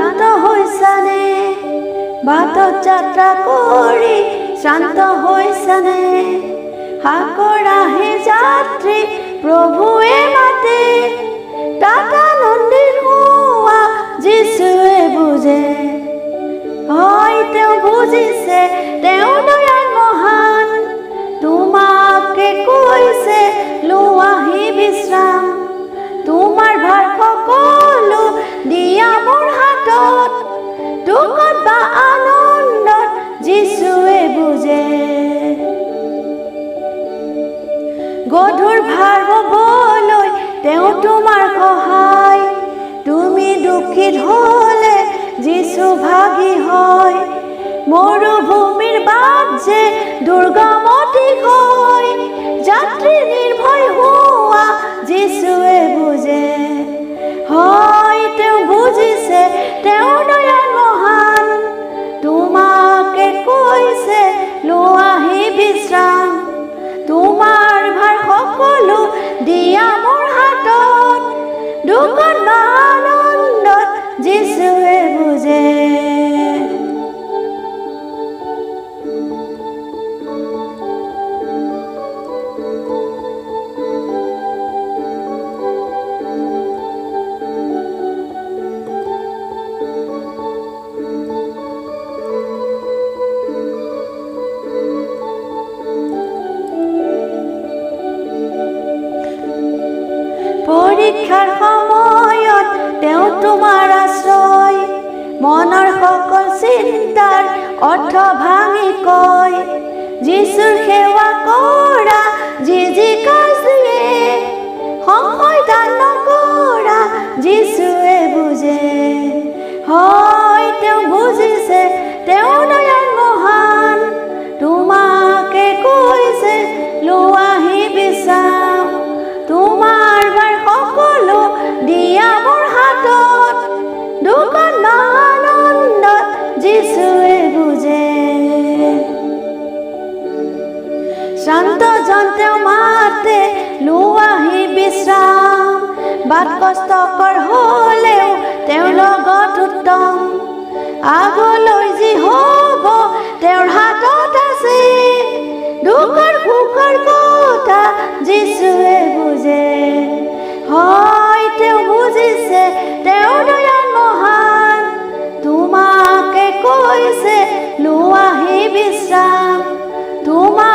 ক্লান্ত হৈছানে বাটত যাত্ৰা কৰি শ্ৰান্ত হৈছানে হাকৰা হে যাত্ৰী প্ৰভুৱে মাতে তাত আনন্দিত হোৱা যিছুৱে বুজে হয় তেওঁ বুজিছে তেওঁ দয়াল মহান তোমাকে কৈছে লোৱাহি বিশ্ৰাম তোমাৰ ভাৰ সকলো দিয়া মোৰ হাতত দুখত বা আনন্দত যিছুৱে বুজে গধুৰ ভাৰ হ'বলৈ তেওঁ তোমাৰ সহায় তুমি দুখিত হ'লে যিছু ভাগি হয় মৰুভূমিৰ বাট যে দুৰ্গম অতি হয় যাত্ৰী নিৰ্ভয় হোৱা যিছুৱে বুজে হয় তেওঁ বুজিছে তেওঁ দয়াল মহান তোমাকে কৈছে লোৱাহি বিশ্ৰাম তোমাৰ ভাৰ সকলো দিয়া মোৰ হাতত দুখত বা আনন্দত যিছুৱে বুজে পৰীক্ষাৰ সময়ত তেওঁ তোমাৰ আশ্ৰয় মনৰ সকল চিন্তাৰ অৰ্থ ভাঙি কয় যিছুৰ সেৱা কৰা যি কাজ দিয়ে সংশয় দান নকৰা যিছুৱে বুজে হয় তেওঁ বুজিছে তেওঁ দয়াল মহান তোমাকে কৈছে লোৱাহি বিশ্ৰাম তোমাৰ ভাৰ সকলো দিয়া মোৰ হাতত দুখত বা আনন্দত যিছুৱে বুজে শ্ৰান্তজন তেওঁ মাতে লোৱাহি বিশ্ৰাম বাট কষ্টকৰ হ'লেও তেওঁৰ লগত উত্তম আগলৈ যি হ'ব তেওঁৰ হাতত আছে দুখৰ সুখৰ কথা যিছুৱে বুজে হয় তেওঁ বুজিছে তেওঁ দয়াল মহান তোমাকে কৈছে লোৱাহি বিশ্ৰাম তোমাৰ